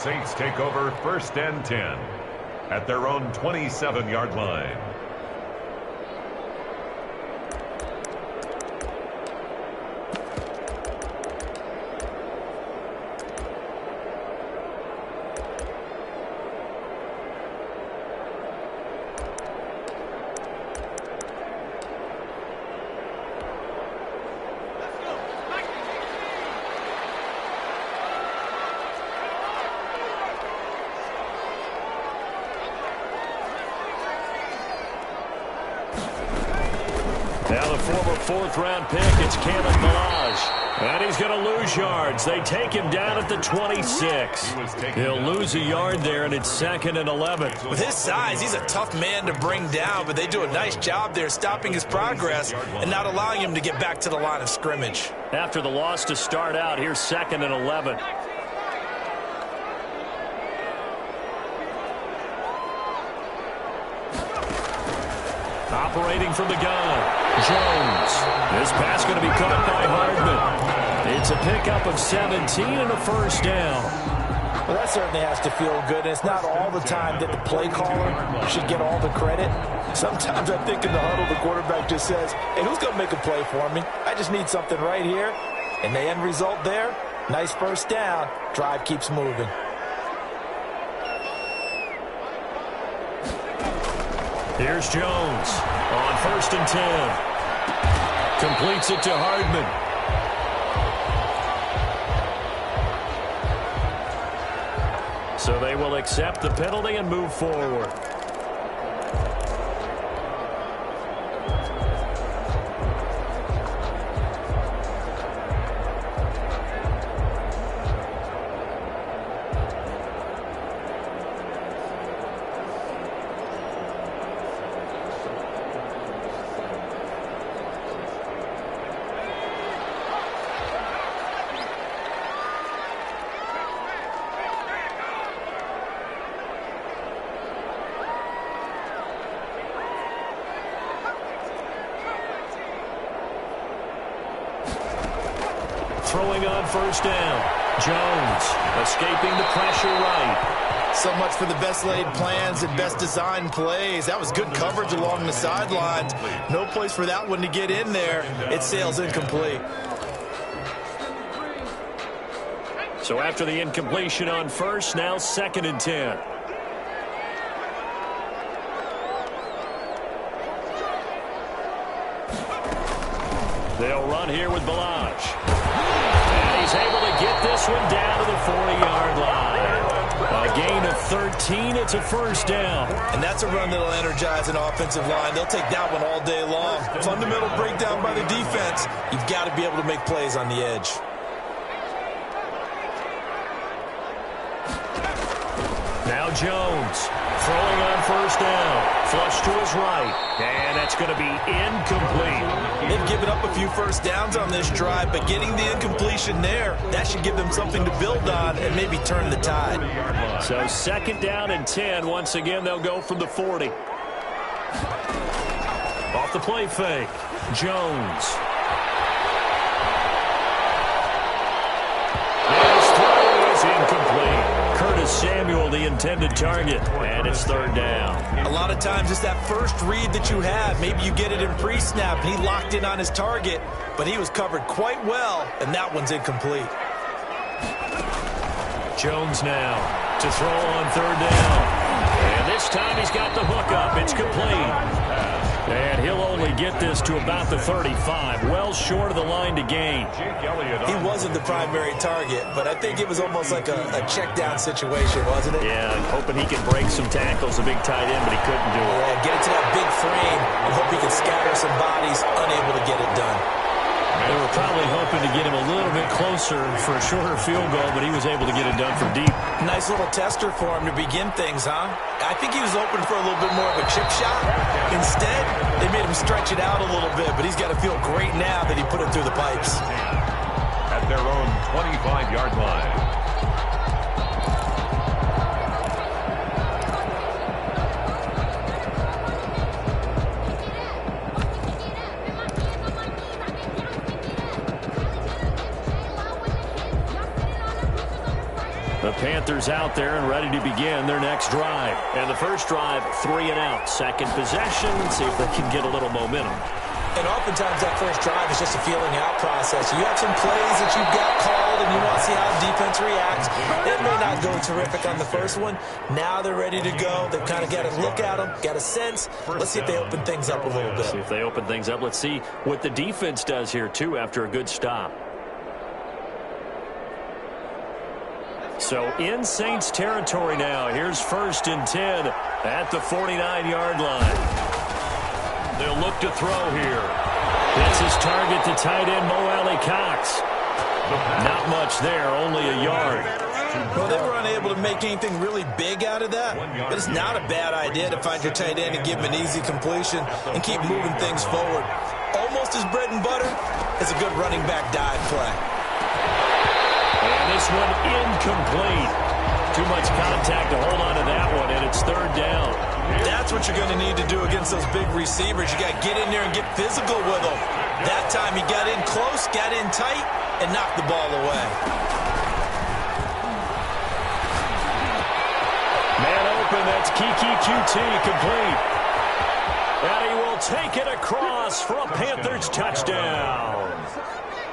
Saints take over 1st and 10 at their own 27-yard line. Now the former 4th-round pick, it's Cameron Balaj. And he's going to lose yards. They take him down at the 26. He'll lose a yard there, and it's 2nd and 11. With his size, he's a tough man to bring down, but they do a nice job there stopping his progress and not allowing him to get back to the line of scrimmage. After the loss to start out, here's 2nd and 11. Operating from the gun, Jones. This pass going to be caught by Hardman. It's a pickup of 17 and a 1st down. Well, that certainly has to feel good. And it's not all the time that the play caller should get all the credit. Sometimes I think in the huddle, the quarterback just says, hey, who's going to make a play for me? I just need something right here. And the end result there, nice 1st down. Drive keeps moving. Here's Jones on 1st and 10. Completes it to Hardman. So they will accept the penalty and move forward. Throwing on 1st down. Jones escaping the pressure right. So much for the best laid plans and best designed plays. That was good coverage along the sidelines. No place for that one to get in there. It sails incomplete. So after the incompletion on 1st, now 2nd and 10. They'll run here with Balaj. And he's able to get this one down to the 40-yard line. A gain of 13. It's a 1st down. And that's a run that'll energize an offensive line. They'll take that one all day long. Fundamental breakdown by the defense. You've got to be able to make plays on the edge. Now Jones throwing on 1st down. Flush to his right. And that's going to be incomplete. They've given up a few 1st downs on this drive, but getting the incompletion there, that should give them something to build on and maybe turn the tide. So 2nd down and 10. Once again, they'll go from the 40. Off the play fake. Jones. His throw is incomplete. Curtis Samuel, the intended target, and it's 3rd down. A lot of times it's that first read that you have. Maybe you get it in pre-snap, and he locked in on his target, but he was covered quite well, and that one's incomplete. Jones now to throw on 3rd down. And this time he's got the hook up. It's complete. And he'll only get this to about the 35, well short of the line to gain. He wasn't the primary target, but I think it was almost like a check down situation, wasn't it? Yeah, hoping he can break some tackles, a big tight end, but he couldn't do it. Yeah, get it to that big frame and hope he can scatter some bodies, unable to get it done. They were probably hoping to get him a little bit closer for a shorter field goal, but he was able to get it done from deep. Nice little tester for him to begin things, huh? I think he was open for a little bit more of a chip shot. Instead, they made him stretch it out a little bit, but he's got to feel great now that he put it through the pipes. At their own 25-yard line. The Panthers out there and ready to begin their next drive. And the first drive, 3 and out. Second possession, see if they can get a little momentum. And oftentimes that first drive is just a feeling out process. You have some plays that you've got called and you want to see how the defense reacts. It may not go terrific on the first one. Now they're ready to go. They've kind of got to look at them, got a sense. Let's see if they open things up a little bit. See if they open things up. Let's see what the defense does here, too, after a good stop. So in Saints territory now. Here's 1st and 10 at the 49-yard line. They'll look to throw here. That's his target to tight end Mo Alley-Cox. Not much there, only a yard. Well, they were unable to make anything really big out of that, but it's not a bad idea to find your tight end and give him an easy completion and keep moving things forward. Almost as bread and butter as a good running back dive play. And this one incomplete. Too much contact to hold on to that one, and it's 3rd down. That's what you're going to need to do against those big receivers. You got to get in there and get physical with them. That time he got in close, got in tight, and knocked the ball away. Man open, that's Kiki QT complete. And he will take it across for a Panthers touchdown.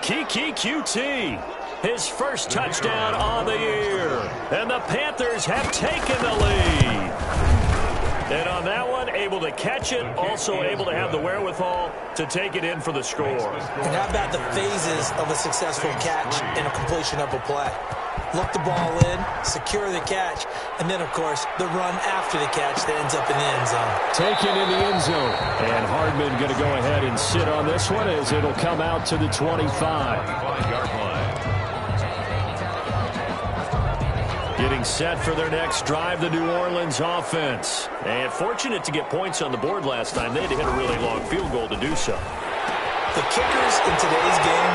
Kiki QT. His first touchdown on the year. And the Panthers have taken the lead. And on that one, able to catch it, also able to have the wherewithal to take it in for the score. And how about the phases of a successful catch and a completion of a play? Look the ball in, secure the catch, and then, of course, the run after the catch that ends up in the end zone. Taken in the end zone. And Hardman going to go ahead and sit on this one as it'll come out to the 25-yard line. Getting set for their next drive, the New Orleans offense. And fortunate to get points on the board last time. They had to hit a really long field goal to do so. The kickers in today's game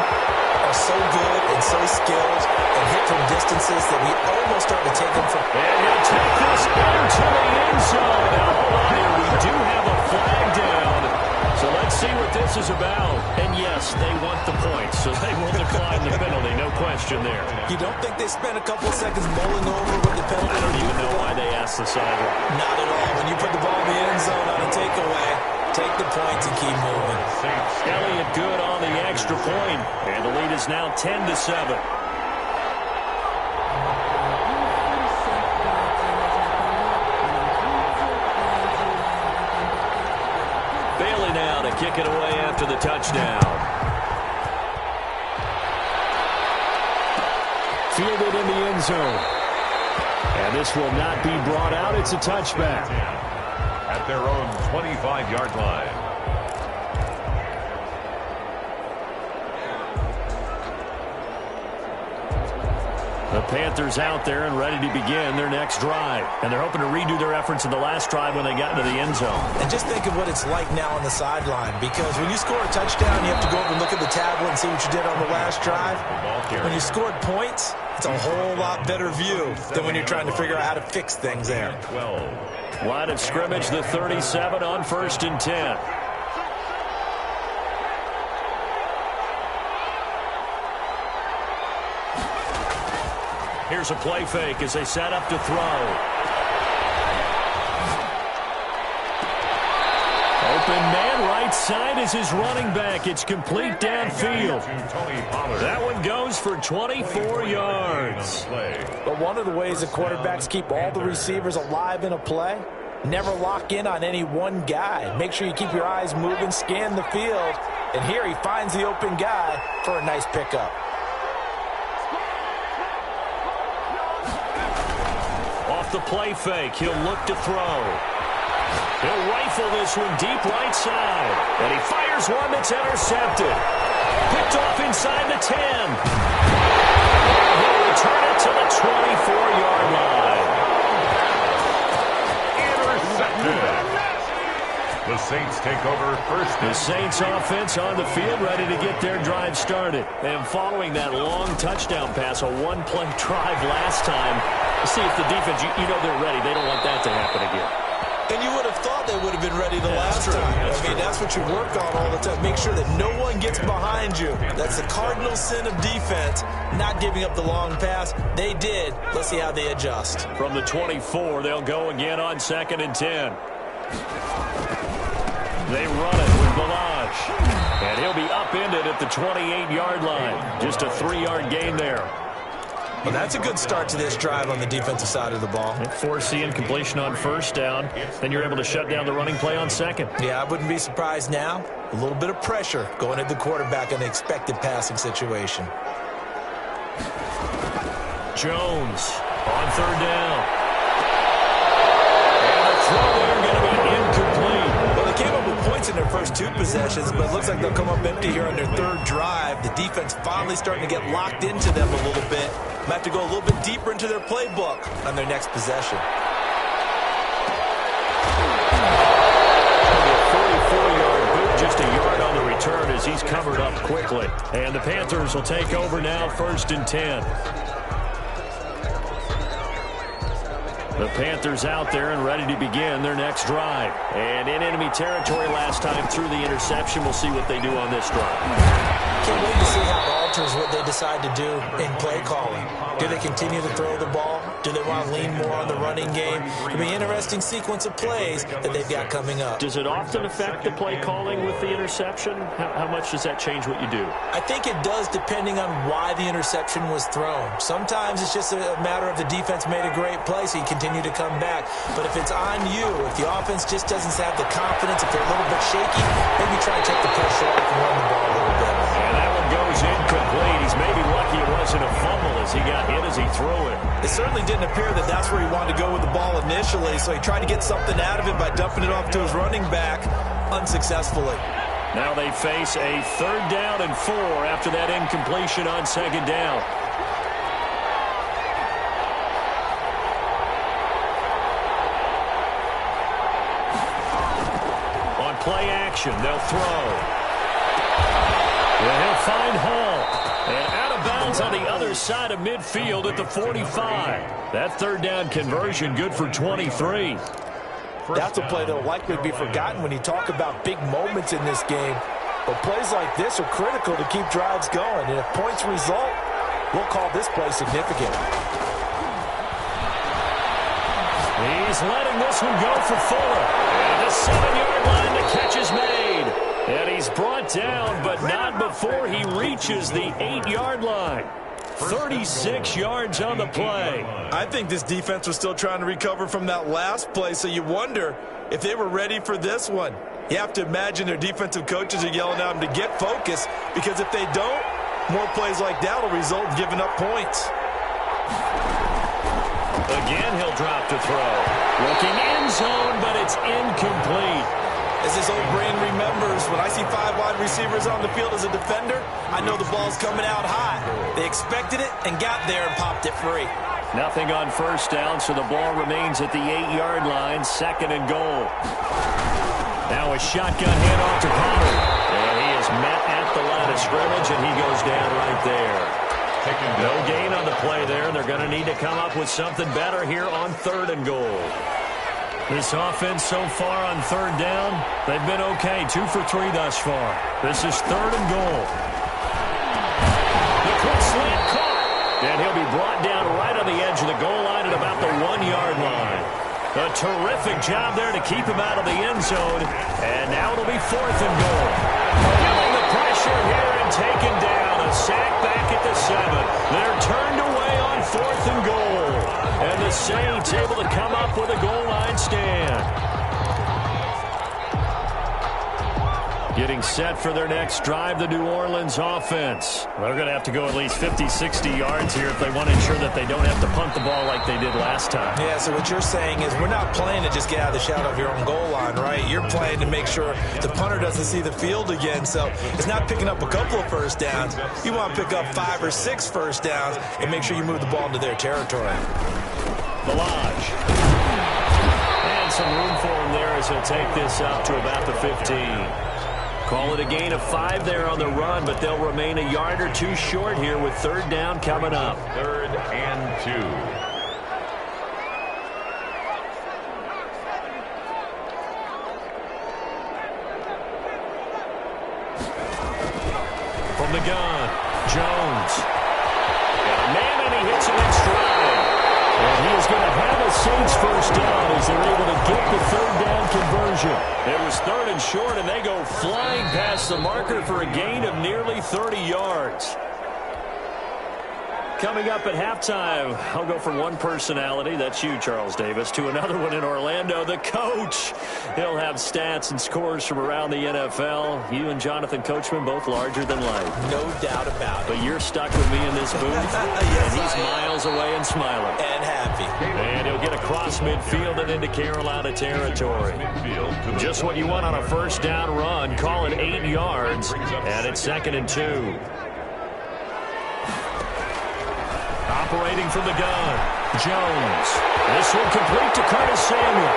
are so good and so skilled and hit from distances that we almost start to take them for. And he'll take this into the end zone. Now, hold on here. We do have a flag down. So let's see what this is about. And yes, they want the points, so they will decline the penalty. No question there. You don't think they spent a couple of seconds mulling over what the penalty? I don't even know why they asked the sideline. Not at all. When you put the ball in the end zone on a takeaway, take the points and keep moving. Elliott good on the extra point. And the lead is now 10-7. Bailey now to kick it away after the touchdown. Fielded in the end zone. And this will not be brought out. It's a touchback. At their own 25-yard line. The Panthers out there and ready to begin their next drive. And they're hoping to redo their efforts in the last drive when they got into the end zone. And just think of what it's like now on the sideline. Because when you score a touchdown, you have to go over and look at the tablet and see what you did on the last drive. When you scored points, it's a whole lot better view than when you're trying to figure out how to fix things there. Line of scrimmage, the 37 on 1st and 10. Here's a play fake as they set up to throw. Open man right side is his running back. It's complete downfield. That one goes for 24 yards. But one of the ways the quarterbacks keep all the receivers alive in a play, never lock in on any one guy. Make sure you keep your eyes moving, scan the field. And here he finds the open guy for a nice pickup. The play fake. He'll look to throw. He'll rifle this one deep right side. And he fires one that's intercepted. Picked off inside the 10. And he'll return it to the 24-yard line. Intercepted. The Saints take over first. The Saints offense on the field ready to get their drive started. And following that long touchdown pass, a one-play drive last time, see if the defense, you know they're ready. They don't want that to happen again. And you would have thought they would have been ready the last time. I mean, that's what you work on all the time. Make sure that no one gets behind you. That's the cardinal sin of defense, not giving up the long pass. They did. Let's see how they adjust. From the 24, they'll go again on 2nd and 10. They run it with Balaj. And he'll be upended at the 28-yard line. Just a 3-yard gain there. Well, that's a good start to this drive on the defensive side of the ball. Force the incompletion on 1st down. Then you're able to shut down the running play on 2nd. Yeah, I wouldn't be surprised now. A little bit of pressure going at the quarterback in an expected passing situation. Jones on 3rd down. And the throw there going to be incomplete. Well, they came up with points in their first 2 possessions, but it looks like they'll come up empty here on their 3rd drive. The defense finally starting to get locked into them a little bit. Might have to go a little bit deeper into their playbook on their next possession. 44-yard boot, just a yard on the return as he's covered up quickly. And the Panthers will take over now, 1st and 10. The Panthers out there and ready to begin their next drive. And in enemy territory last time through the interception. We'll see what they do on this drive. Can't wait to see how it alters what they decide to do in play calling. Do they continue to throw the ball? Do they want to lean more on the running game? It'll be an interesting sequence of plays that they've got coming up. Does it often affect the play calling with the interception? How much does that change what you do? I think it does, depending on why the interception was thrown. Sometimes it's just a matter of the defense made a great play, so you continue to come back. But if it's on you, if the offense just doesn't have the confidence, if they're a little bit shaky, maybe try and take the pressure off and run the ball a little bit. And that one goes incomplete. He's maybe lucky it wasn't a fumble as he got hit as he threw it. It certainly didn't appear that that's where he wanted to go with the ball initially, so he tried to get something out of it by dumping it off to his running back unsuccessfully. Now they face a 3rd down and 4 after that incompletion on 2nd down. On play action, they'll throw. And he'll find Hall. And out of bounds on the other side of midfield at the 45. That 3rd down conversion good for 23. That's a play that will likely be forgotten when you talk about big moments in this game. But plays like this are critical to keep drives going. And if points result, we'll call this play significant. He's letting this one go for Fuller. And the 7-yard line, the catch is made. And he's brought down, but not before he reaches the 8-yard line. 36 yards on the play. I think this defense was still trying to recover from that last play, so you wonder if they were ready for this one. You have to imagine their defensive coaches are yelling at them to get focused, because if they don't, more plays like that will result in giving up points. Again, he'll drop to throw. Looking end zone, but it's incomplete. As his old brain remembers, when I see 5 wide receivers on the field as a defender, I know the ball's coming out high. They expected it and got there and popped it free. Nothing on 1st down, so the ball remains at the 8-yard line, 2nd and goal. Now a shotgun handoff to Pollard. And he is met at the line of scrimmage, and he goes down right there. No gain on the play there. They're going to need to come up with something better here on 3rd and goal. This offense so far on 3rd down, they've been okay. 2 for 3 thus far. This is 3rd and goal. The quick slant caught. And he'll be brought down right on the edge of the goal line at about the 1-yard line. A terrific job there to keep him out of the end zone. And now it'll be 4th and goal. Feeling the pressure here and taken down. A sack back at the 7. They're turned away on 4th and goal. And the Saints able to come up with a goal line stand. Getting set for their next drive, the New Orleans offense. They're going to have to go at least 50, 60 yards here if they want to ensure that they don't have to punt the ball like they did last time. Yeah, so what you're saying is we're not playing to just get out of the shadow of your own goal line, right? You're playing to make sure the punter doesn't see the field again. So it's not picking up a couple of first downs. You want to pick up 5 or 6 first downs and make sure you move the ball into their territory. Balaj. And some room for him there as he'll take this up to about the 15. Call it a gain of 5 there on the run, but they'll remain a yard or 2 short here with 3rd down coming up. 3rd and 2. gun. Jones. Got a man, and he hits it in stride. And he is going to have a Saints first down as they're able to get the third down conversion. It was 3rd and short, and they go flying past the marker for a gain of nearly 30 yards. Coming up at halftime, I'll go from one personality, that's you, Charles Davis, to another one in Orlando, the coach. He'll have stats and scores from around the NFL. You and Jonathan Coachman, both larger than life. No doubt about it. But you're stuck with me in this booth, yes, and he's miles away and smiling. And happy. And he'll get across midfield and into Carolina territory. Just what you want on a first down run. Call it 8 yards, and it's 2nd and 2. Operating from the gun, Jones. This one complete to Curtis Samuel.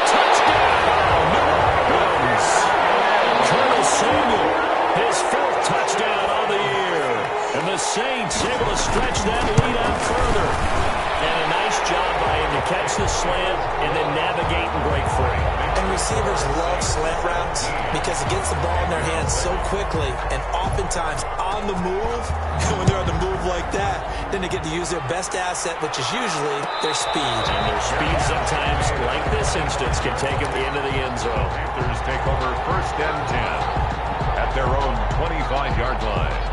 Touchdown, New Orleans. Curtis Samuel, his 4th touchdown on the year. And the Saints able to stretch that lead out further. And a nice job by him to catch the slant and then navigate and break free. And receivers love slant routes because it gets the ball in their hands so quickly and oftentimes on the move. When they're on the move like that, then they get to use their best asset, which is usually their speed. And their speed sometimes, like this instance, can take them into the end zone. Panthers take over 1st and 10 at their own 25-yard line.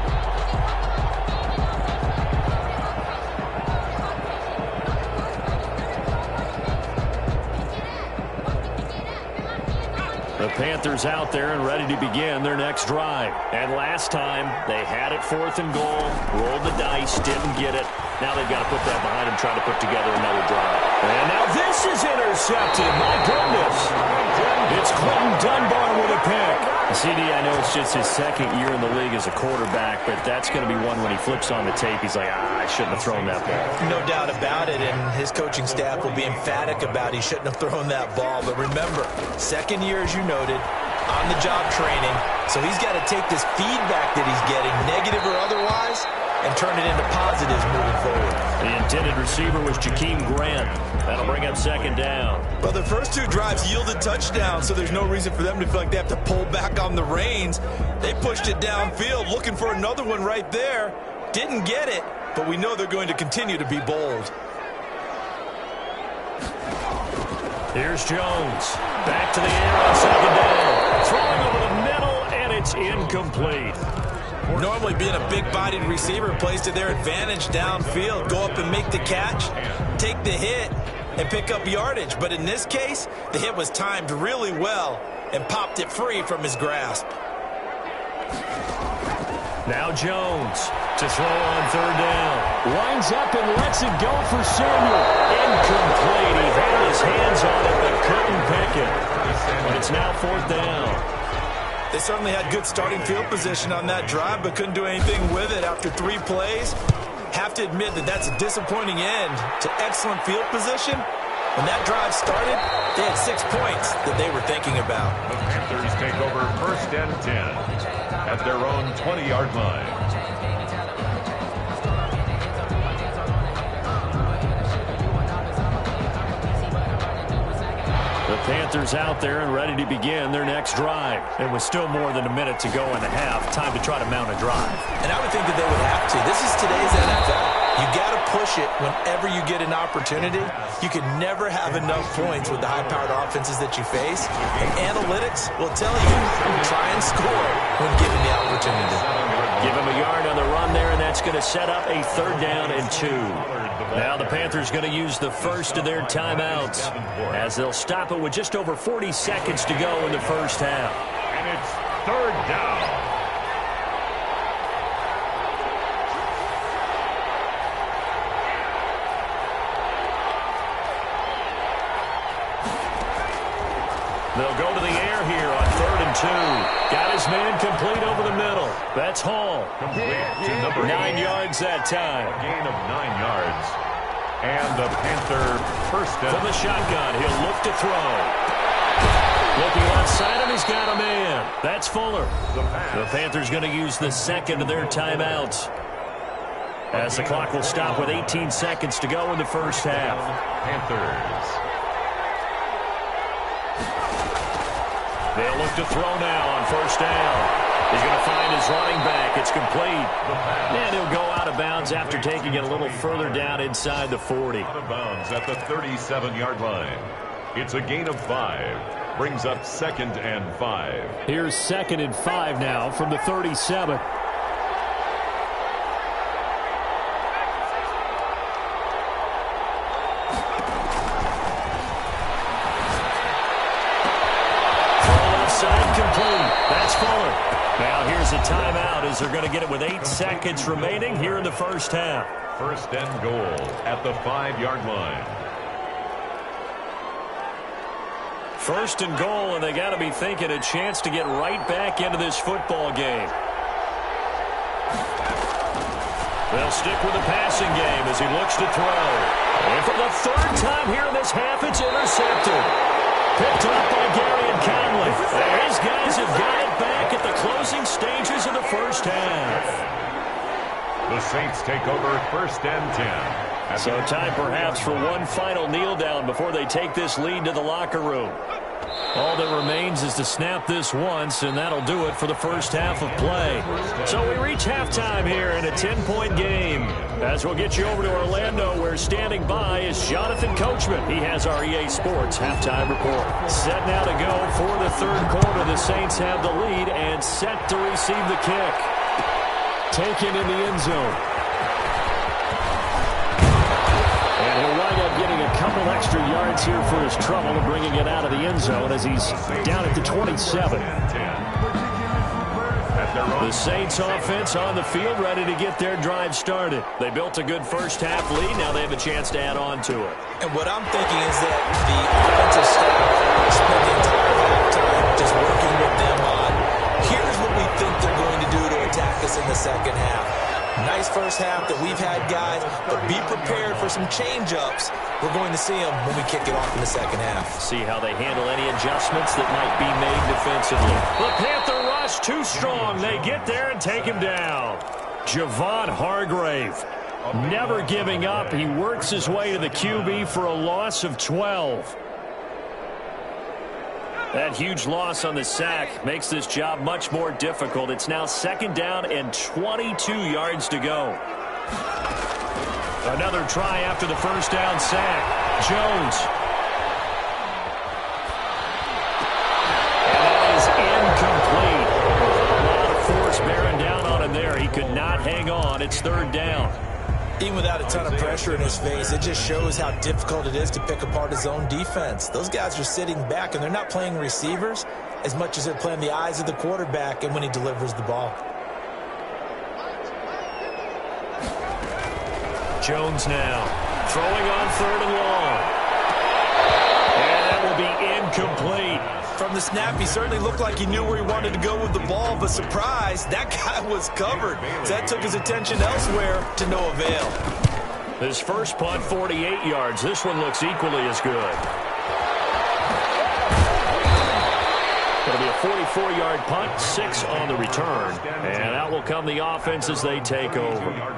The Panthers out there and ready to begin their next drive. And last time, they had it 4th and goal, rolled the dice, didn't get it. Now they've got to put that behind them, try to put together another drive. And now this is intercepted. My goodness. It's Clinton Dunbar with a pick. CD, I know it's just his 2nd year in the league as a quarterback, but that's going to be one when he flips on the tape. He's like, I shouldn't have thrown that ball. No doubt about it, and his coaching staff will be emphatic about he shouldn't have thrown that ball. But remember, 2nd year, as you noted, on-the-job training. So he's got to take this feedback that he's getting, negative or otherwise, and turn it into positives moving forward. The intended receiver was Jakeem Grant. That'll bring up 2nd down. Well, the first 2 drives yielded touchdowns, so there's no reason for them to feel like they have to pull back on the reins. They pushed it downfield, looking for another one right there. Didn't get it, but we know they're going to continue to be bold. Here's Jones. Back to the air on 2nd down. Throwing over the middle, and it's incomplete. Normally being a big-bodied receiver plays to their advantage downfield. Go up and make the catch, take the hit, and pick up yardage. But in this case, the hit was timed really well and popped it free from his grasp. Now Jones to throw on 3rd down. Winds up and lets it go for Samuel. Incomplete. He had his hands on it but couldn't pick it. But it's now 4th down. They certainly had good starting field position on that drive, but couldn't do anything with it after 3 plays. Have to admit that that's a disappointing end to excellent field position. When that drive started, they had 6 points that they were thinking about. The Panthers take over 1st and 10 at their own 20-yard line. The Panthers out there and ready to begin their next drive. And with still more than a minute to go in the half, time to try to mount a drive. And I would think that they would have to. This is today's NFL. You got to push it whenever you get an opportunity. You can never have enough points with the high-powered offenses that you face. And analytics will tell you, try and score when given the opportunity. Give him a yard on the run there, and that's going to set up a 3rd down and 2. Now the Panthers going to use the first of their timeouts as they'll stop it with just over 40 seconds to go in the first half. And it's 3rd down. They'll go to the air here on 3rd and 2. Got his man complete over the middle. That's Hall. Complete to number 9 8. yards that time. Gain of 9 yards. And the Panther first down. From the shotgun, he'll look to throw. Looking outside him, he's got a man. That's Fuller. The Panthers going to use the 2nd of their timeouts, as the clock will stop with 18 seconds to go in the first half. Panthers. They'll look to throw now on 1st down. He's going to find his running back. It's complete. And he'll go out of bounds after taking it a little further down inside the 40. Out of bounds at the 37-yard line. It's a gain of 5. Brings up 2nd and 5. Here's 2nd and 5 now from the 37. That's Fuller. Now here's a timeout as they're going to get it with 8 seconds remaining here in the first half. 1st and goal at the 5-yard line. 1st and goal, and they got to be thinking a chance to get right back into this football game. They'll stick with the passing game as he looks to throw. And for the 3rd time here in this half, it's intercepted. Picked up by Gary and Conley. These guys have got it back at the closing stages of the first half. The Saints take over 1st and 10. So time perhaps for one final kneel down before they take this lead to the locker room. All that remains is to snap this once, and that'll do it for the first half of play. So we reach halftime here in a 10-point game. As we'll get you over to Orlando, where standing by is Jonathan Coachman. He has our EA Sports halftime report. Set now to go for the 3rd quarter. The Saints have the lead and set to receive the kick. Taken in the end zone. And he'll wind up getting a couple extra yards here for his trouble and bringing it out of the end zone as he's down at the 27. The Saints offense on the field ready to get their drive started. They built a good first half lead. Now they have a chance to add on to it. And what I'm thinking is that the offensive staff spent the entire halftime just working with them on, here's what we think they're going to do to attack us in the second half. Nice first half that we've had, guys, but be prepared for some change-ups. We're going to see them when we kick it off in the second half. See how they handle any adjustments that might be made defensively. The Panther rush too strong. They get there and take him down. Javon Hargrave, never giving up. He works his way to the QB for a loss of 12. That huge loss on the sack makes this job much more difficult. It's now 2nd down and 22 yards to go. Another try after the first down sack. Jones. And that is incomplete. A lot of force bearing down on him there. He could not hang on. It's 3rd down. Even without a ton of pressure in his face, it just shows how difficult it is to pick apart his own defense. Those guys are sitting back, and they're not playing receivers as much as they're playing the eyes of the quarterback and when he delivers the ball. Jones now throwing on 3rd and long. And that will be incomplete. From the snap, he certainly looked like he knew where he wanted to go with the ball, but surprise, that guy was covered. So that took his attention elsewhere to no avail. His first punt, 48 yards. This one looks equally as good. It'll be a 44-yard punt, 6 on the return. And out will come the offense as they take over.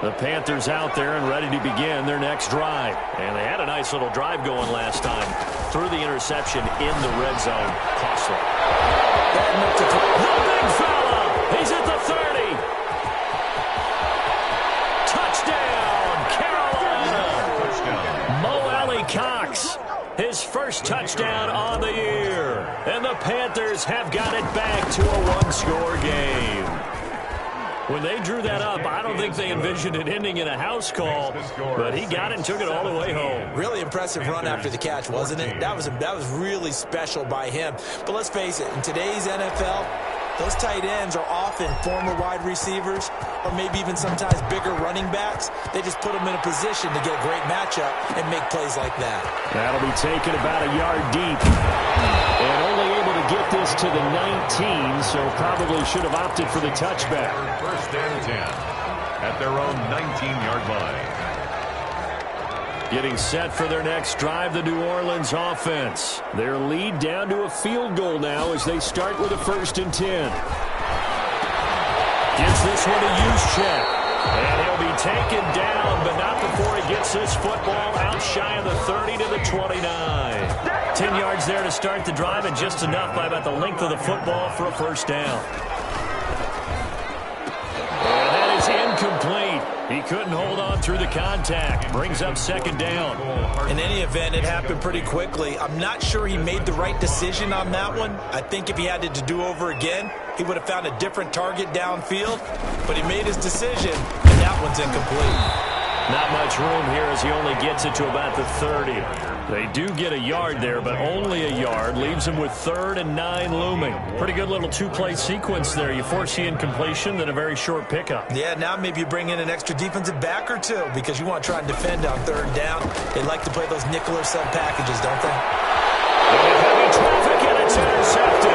The Panthers out there and ready to begin their next drive. And they had a nice little drive going last time. Threw the interception in the red zone. Costly. The big fella. He's at the 30. Touchdown, Carolina. Mo Alley-Cox. His first touchdown on the year. And the Panthers have got it back to a one-score game. When they drew that up, I don't think they envisioned it ending in a house call, but he got it and took it all the way home. Really impressive run after the catch, wasn't it? That was really special by him. But let's face it, in today's NFL, those tight ends are often former wide receivers or maybe even sometimes bigger running backs. They just put them in a position to get a great matchup and make plays like that. That'll be taken about a yard deep. And only able to get this to the 19, so probably should have opted for the touchback. 1st and 10 at their own 19-yard line. Getting set for their next drive, the New Orleans offense. Their lead down to a field goal now as they start with a 1st and 10. Gives this one a use check. And he'll be taken down, but not before he gets this football out shy of the 30 to the 29. 10 yards there to start the drive, and just enough by about the length of the football for a first down. And that is incomplete. He couldn't hold on through the contact. Brings up second down. In any event, it happened pretty quickly. I'm not sure he made the right decision on that one. I think if he had to do over again, he would have found a different target downfield. But he made his decision, and that one's incomplete. Not much room here as he only gets it to about the 30. They do get a yard there, but only a yard. Leaves him with 3rd and 9 looming. Pretty good little two-play sequence there. You force the incompletion, then a very short pickup. Yeah, now maybe you bring in an extra defensive back or two because you want to try and defend on 3rd down. They like to play those nickel or sub packages, don't they? Heavy traffic, and it's intercepted.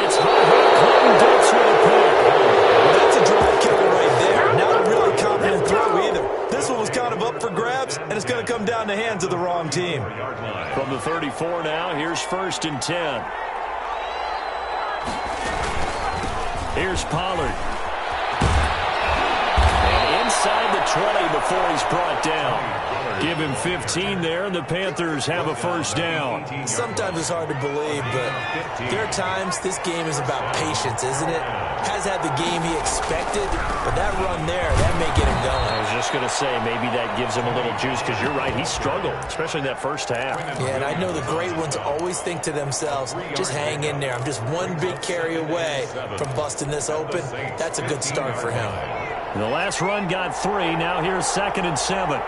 It's Clinton Dix with a pick. Well, that's a drive killer right there. Not a really confident throw either. This one was kind of up for grabs, and it's going to come down the hands of the wrong team. From the 34 now, here's 1st and 10. Here's Pollard. And inside the 20 before he's brought down. Give him 15 there, and the Panthers have a first down. Sometimes it's hard to believe, but there are times this game is about patience, isn't it? Has had the game he expected, but that run there, that may get him going. I was just going to say, maybe that gives him a little juice, because you're right, he struggled, especially in that first half. Yeah, and I know the great ones always think to themselves, just hang in there. I'm just one big carry away from busting this open. That's a good start for him. The last run got 3. Now here's 2nd and 7.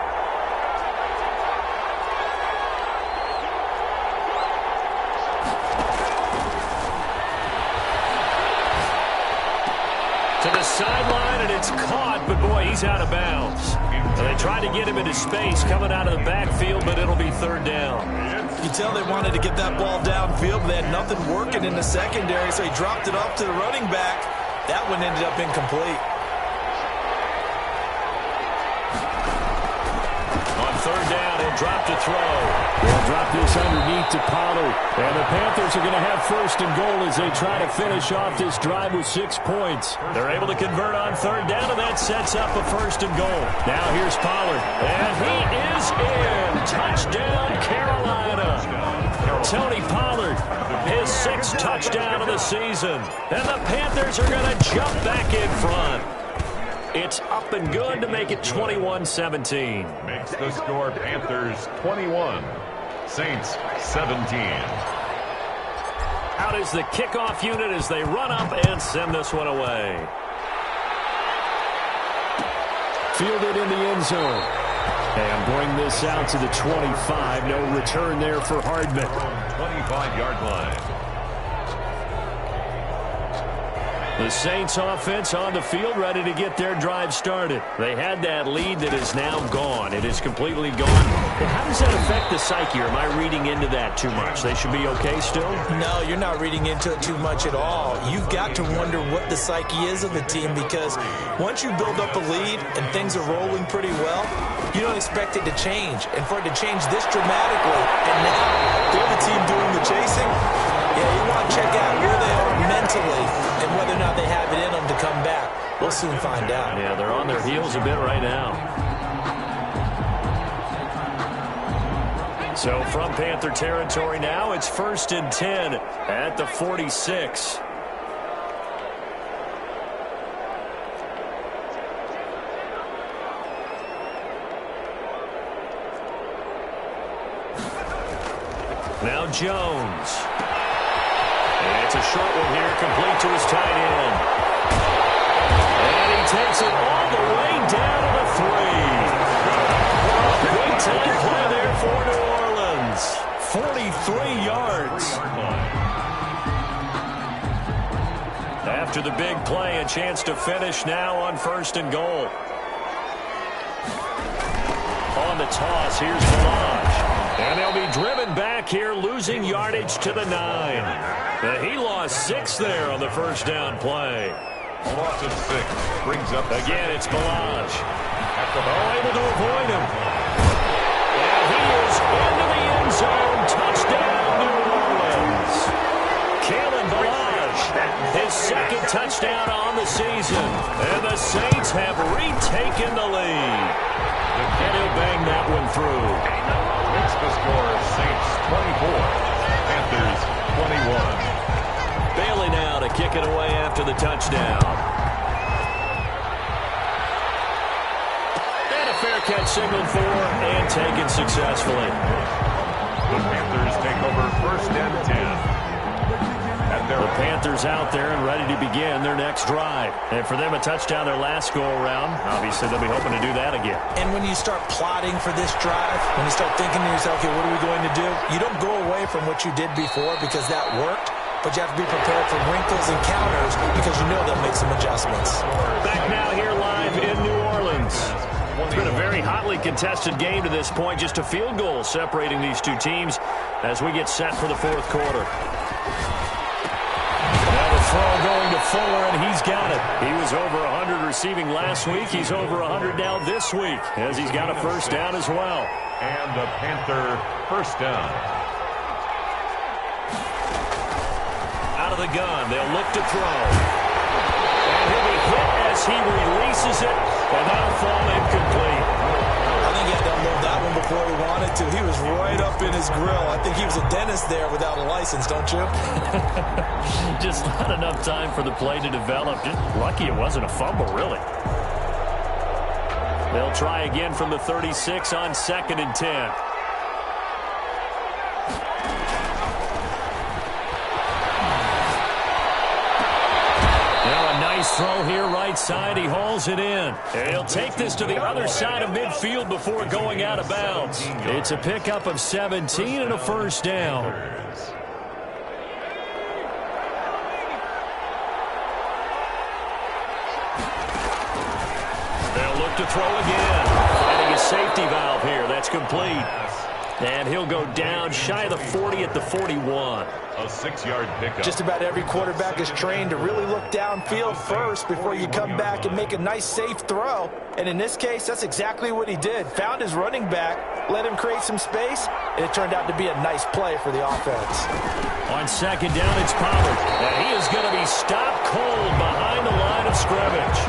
To the sideline, and it's caught, but boy, he's out of bounds. And they tried to get him into space coming out of the backfield, but it'll be 3rd down. You tell they wanted to get that ball downfield, but they had nothing working in the secondary, so he dropped it off to the running back. That one ended up incomplete. On 3rd down, he'll drop to throw. They'll drop this underneath to Pollard. And the Panthers are going to have 1st and goal as they try to finish off this drive with 6 points. They're able to convert on 3rd down, and that sets up a 1st and goal. Now here's Pollard. And he is in. Touchdown, Carolina. Tony Pollard, his 6th touchdown of the season. And the Panthers are going to jump back in front. It's up and good to make it 21-17. Makes the score Panthers 21, Saints 17. Out is the kickoff unit as they run up and send this one away. Fielded in the end zone. And bring this out to the 25. No return there for Hardman. 25-yard line. The Saints offense on the field, ready to get their drive started. They had that lead that is now gone. It is completely gone. Well, how does that affect the psyche? Or am I reading into that too much? They should be okay still? No, you're not reading into it too much at all. You've got to wonder what the psyche is of the team, because once you build up a lead and things are rolling pretty well, you don't expect it to change. And for it to change this dramatically, and now they're the team doing the chasing, yeah, you want to check out where they are mentally and whether or not they have it in them to come back. We'll soon find out. Yeah, they're on their heels a bit right now. So from Panther territory now, it's 1st and 10 at the 46. Now Jones. And it's a short one here, complete to his tight end. And he takes it all the way down to the 3. Big-time play there for New Orleans. 43 yards. After the big play, a chance to finish now on 1st and goal. On the toss, here's Balazs. And they'll be driven back here, losing yardage to the 9. He lost 6 there on the first down play. A loss of 6 brings up again. It's Balazs. Able to avoid him. And he is into the end zone. Touchdown, New Orleans. Kalen Balazs, his 2nd touchdown on the season. And the Saints have retaken the lead. And he'll bang that one through. Makes the score Saints 24, Panthers 21. Bailey now to kick it away after the touchdown. And a fair catch signaled for and taken successfully. The Panthers take over 1st and 10. The Panthers out there and ready to begin their next drive. And for them, a touchdown their last go-around. Obviously, they'll be hoping to do that again. And when you start plotting for this drive, when you start thinking to yourself, okay, what are we going to do? You don't go away from what you did before because that worked, but you have to be prepared for wrinkles and counters because you know they'll make some adjustments. Back now here live in New Orleans. It's been a very hotly contested game to this point. Just a field goal separating these two teams as we get set for the 4th quarter. Throw going to Fuller, and he's got it. He was over 100 receiving last week. He's over 100 now this week as he's got a 1st down as well. And a Panther 1st down. Out of the gun, they'll look to throw. And he'll be hit as he releases it, and that'll fall incomplete. I think he had to unload that one before he wanted to. He was right up in his grill. I think he was a dentist there without a license, don't you? Just not enough time for the play to develop. Just lucky it wasn't a fumble, really. They'll try again from the 36 on 2nd and 10. Throw here right side. He hauls it in. And he'll take this to the other side of midfield before going out of bounds. It's a pickup of 17 and a 1st down. They'll look to throw again. Finding a safety valve here. That's complete. And he'll go down shy of the 40 at the 41. A 6-yard pickup. Just about every quarterback is trained to really look downfield first before you come back and make a nice, safe throw. And in this case, that's exactly what he did. Found his running back, let him create some space, and it turned out to be a nice play for the offense. On 2nd down, it's Pollard. And he is going to be stopped cold behind the line of scrimmage.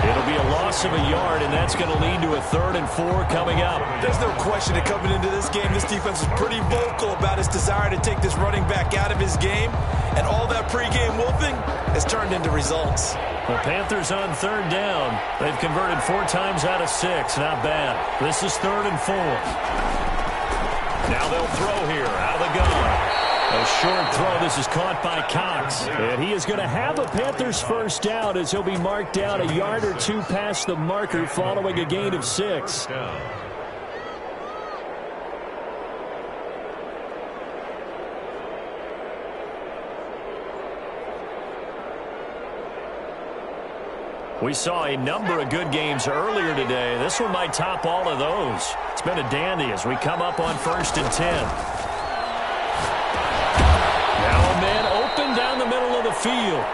It'll be a loss of a yard, and that's going to lead to a 3rd and 4 coming up. There's no question that coming into this game, this defense was pretty vocal about his desire to take this running back out of his game. And all that pregame wolfing has turned into results. The Panthers on 3rd down. They've converted 4 times out of 6. Not bad. This is 3rd and 4. Now they'll throw here out of the gun. A short throw. This is caught by Cox. And he is going to have a Panthers 1st down as he'll be marked down a yard or 2 past the marker following a gain of 6. We saw a number of good games earlier today. This one might top all of those. It's been a dandy as we come up on 1st and 10. Now a man open down the middle of the field.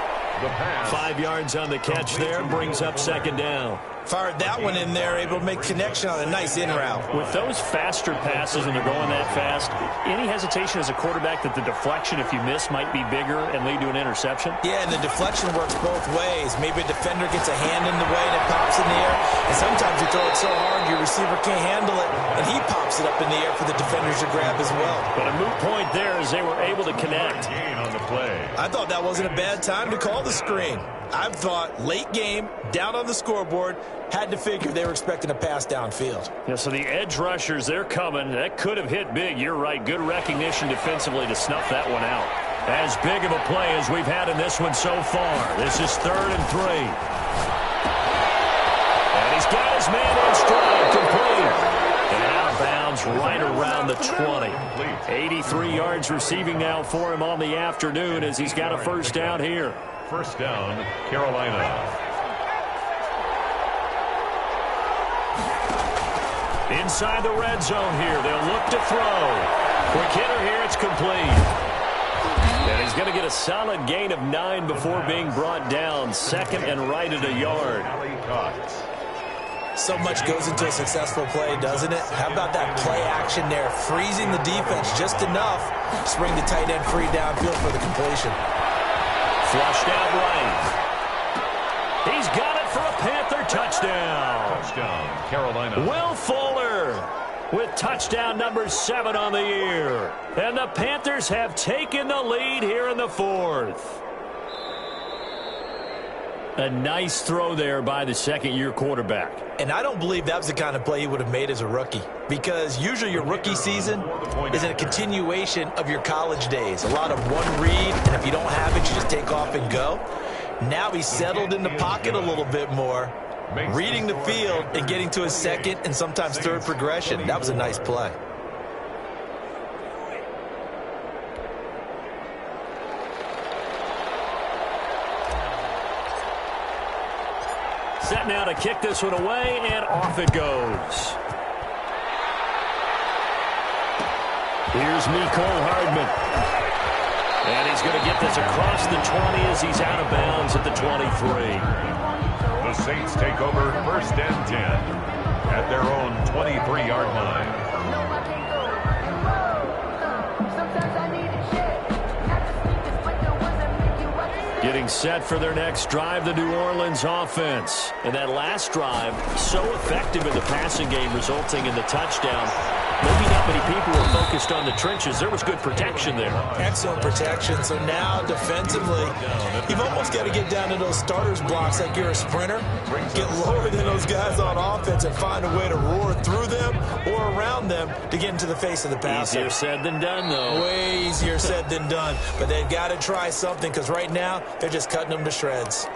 5 yards on the catch there, brings up 2nd down. Fired that one in there, able to make connection on a nice in route. With those faster passes and they're going that fast, any hesitation as a quarterback that the deflection, if you miss, might be bigger and lead to an interception? Yeah, and the deflection works both ways. Maybe a defender gets a hand in the way and it pops in the air. And sometimes you throw it so hard your receiver can't handle it, and he pops it up in the air for the defenders to grab as well. But a moot point there as they were able to connect. Gain on the play. I thought that wasn't a bad time to call the screen. I thought late game, down on the scoreboard, had to figure they were expecting a pass downfield. Yeah, so the edge rushers, they're coming. That could have hit big. You're right. Good recognition defensively to snuff that one out. As big of a play as we've had in this one so far. This is 3rd and 3. And he's got his man in stride, complete. And out of bounds right around the 20. 83 yards receiving now for him on the afternoon as he's got a 1st down here. 1st down, Carolina. Inside the red zone here. They'll look to throw. Quick hitter here. It's complete. And he's going to get a solid gain of 9 before being brought down. 2nd and right at a yard. So much goes into a successful play, doesn't it? How about that play action there? Freezing the defense just enough to bring the tight end free downfield for the completion. Flushed out right. He's got it for a Panther touchdown. Touchdown, Carolina. Will Fuller with touchdown number 7 on the year. And the Panthers have taken the lead here in the 4th. A nice throw there by the second-year quarterback. And I don't believe that was the kind of play he would have made as a rookie, because usually your rookie season is a continuation of your college days. A lot of one read, and if you don't have it, you just take off and go. Now he's settled in the pocket a little bit more, reading the field and getting to his second and sometimes third progression. That was a nice play. Set now to kick this one away, and off it goes. Here's Mecole Hardman. And he's going to get this across the 20 as he's out of bounds at the 23. The Saints take over 1st and 10 at their own 23-yard line. Getting set for their next drive, the New Orleans offense. And that last drive, so effective in the passing game, resulting in the touchdown. Maybe not many people were focused on the trenches. There was good protection there. Excellent protection. So now, defensively, you've almost got to get down to those starters blocks like you're a sprinter. Get lower than those guys on offense and find a way to roar through them or around them to get into the face of the passer. Easier said than done, though. Way easier said than done. But they've got to try something, because right now, they're just cutting them to shreds.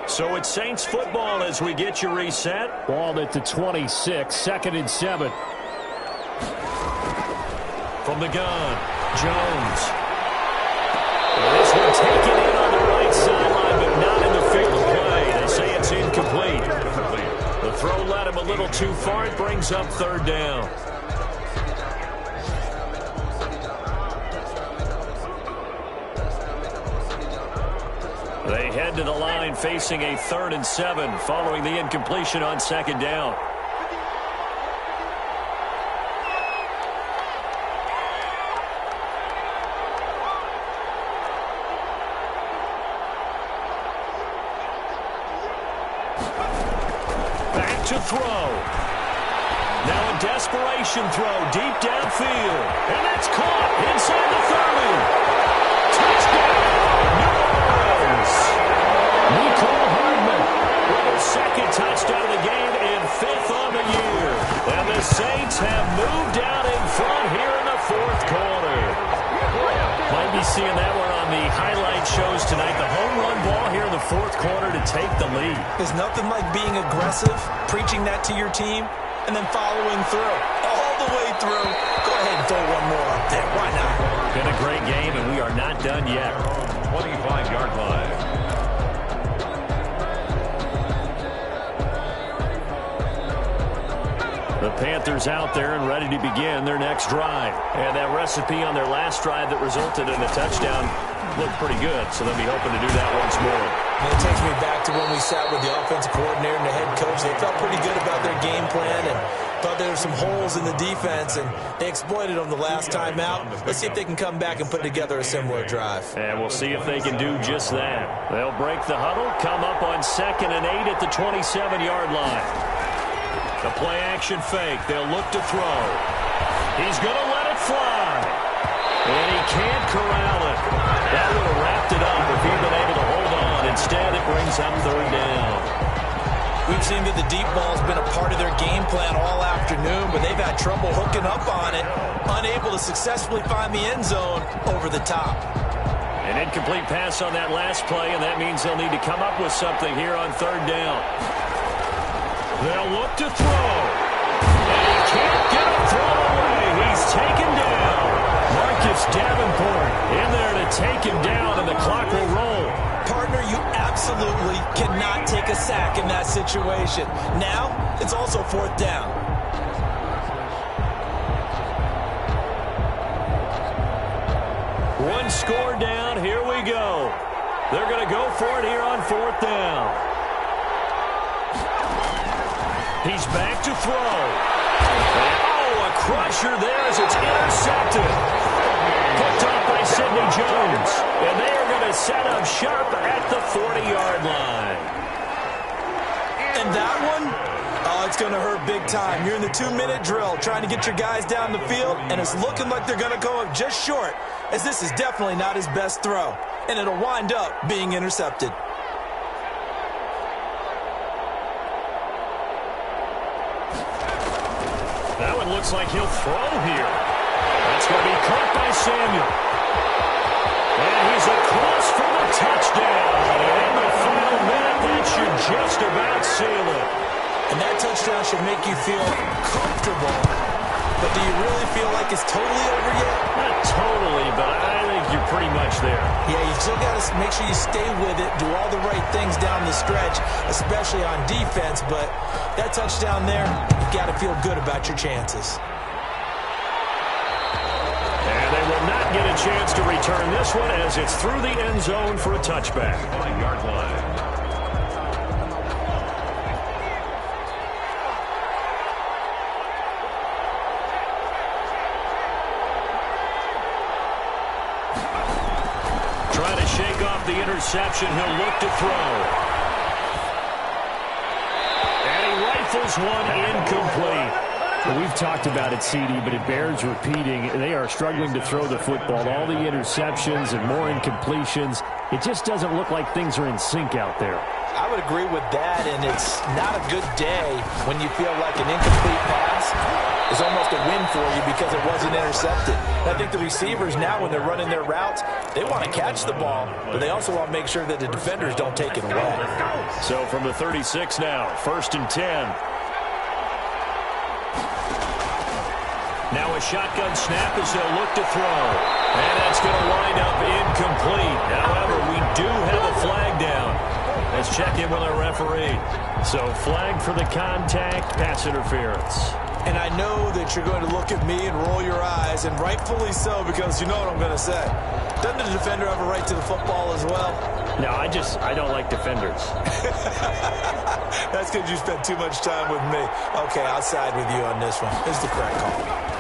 So it's Saints football as we get you reset. Ball at the 26, 2nd and 7. From the gun, Jones. And this one taken in on the right sideline, but not in the field of play. They say it's incomplete. The throw led him a little too far. It brings up 3rd down. They head to the line facing a 3rd and 7 following the incompletion on 2nd down. Back to throw. Now a desperation throw deep downfield. And that's caught inside the 30. Touchdown! Mecole Hardman with his 2nd touchdown of the game and 5th on the year. And the Saints have moved out in front here in the 4th quarter. Might be seeing that one on the highlight shows tonight. The home run ball here in the 4th quarter to take the lead. There's nothing like being aggressive, preaching that to your team, and then following through. All the way through. Go ahead and throw one more up there. Why not? Been a great game, and we are not done yet. 25-yard line. The Panthers out there and ready to begin their next drive. And that recipe on their last drive that resulted in a touchdown looked pretty good, so they'll be hoping to do that once more. And it takes me back to when we sat with the offensive coordinator and the head coach. They felt pretty good about their game plan and thought there were some holes in the defense, and they exploited them the last time out. Let's see if they can come back and put together a similar drive. And we'll see if they can do just that. They'll break the huddle, come up on 2nd and 8 at the 27-yard line. The play-action fake. They'll look to throw. He's going to let it fly. And he can't corral it. That would have wrapped it up if he'd been able to hold on. Instead, it brings up 3rd down. We've seen that the deep ball's been a part of their game plan all afternoon, but they've had trouble hooking up on it, unable to successfully find the end zone over the top. An incomplete pass on that last play, and that means they'll need to come up with something here on 3rd down. They'll look to throw. And he can't get a throw away. He's taken down. Marcus Davenport in there to take him down, and the clock will roll. Partner, you absolutely cannot take a sack in that situation. Now, it's also 4th down. One score down. Here we go. They're going to go for it here on 4th down. He's back to throw. Oh, a crusher there as it's intercepted. Picked off by Sidney Jones. And they are going to set up shop at the 40-yard line. And that one, oh, it's going to hurt big time. You're in the 2-minute drill trying to get your guys down the field, and it's looking like they're going to go up just short, as this is definitely not his best throw, and it'll wind up being intercepted. That one looks like he'll throw here. That's going to be caught by Samuel. And he's across for the touchdown. In the final minute, that should just about seal it. And that touchdown should make you feel comfortable. But do you really feel like it's totally over yet? Not totally, but I think you're pretty much there. Yeah, you still got to make sure you stay with it, do all the right things down the stretch, especially on defense. But that touchdown there, you've got to feel good about your chances. And they will not get a chance to return this one as it's through the end zone for a touchback. 9-yard line. Trying to shake off the interception. He'll look to throw. And he rifles one incomplete. Well, we've talked about it, CD, but it bears repeating. They are struggling to throw the football. All the interceptions and more incompletions. It just doesn't look like things are in sync out there. I would agree with that, and it's not a good day when you feel like an incomplete pass is almost a win for you because it wasn't intercepted. And I think the receivers now, when they're running their routes, they want to catch the ball, but they also want to make sure that the defenders don't take it away. So from the 36 now, 1st and 10. Now a shotgun snap as they'll look to throw. And that's going to wind up incomplete. However, we do have a flag down. Let's check in with our referee. So flag for the contact, pass interference. And I know that you're going to look at me and roll your eyes, and rightfully so, because you know what I'm going to say. Doesn't the defender have a right to the football as well? No, I don't like defenders. That's because you spent too much time with me. Okay, I'll side with you on this one. This is the correct call.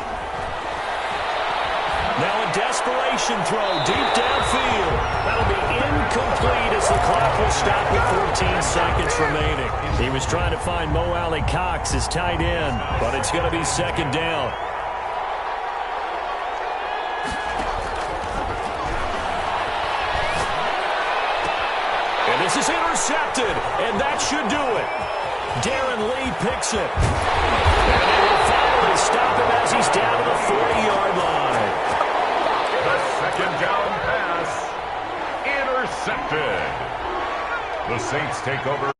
Now a desperation throw deep downfield. That'll be incomplete as the clock will stop with 14 seconds remaining. He was trying to find Mo Alley Cox as tight end, but it's going to be 2nd down. And this is intercepted, and that should do it. Darren Lee picks it. And they will follow to stop him as he's down to the 40-yard line. The 2nd down pass intercepted. The Saints take over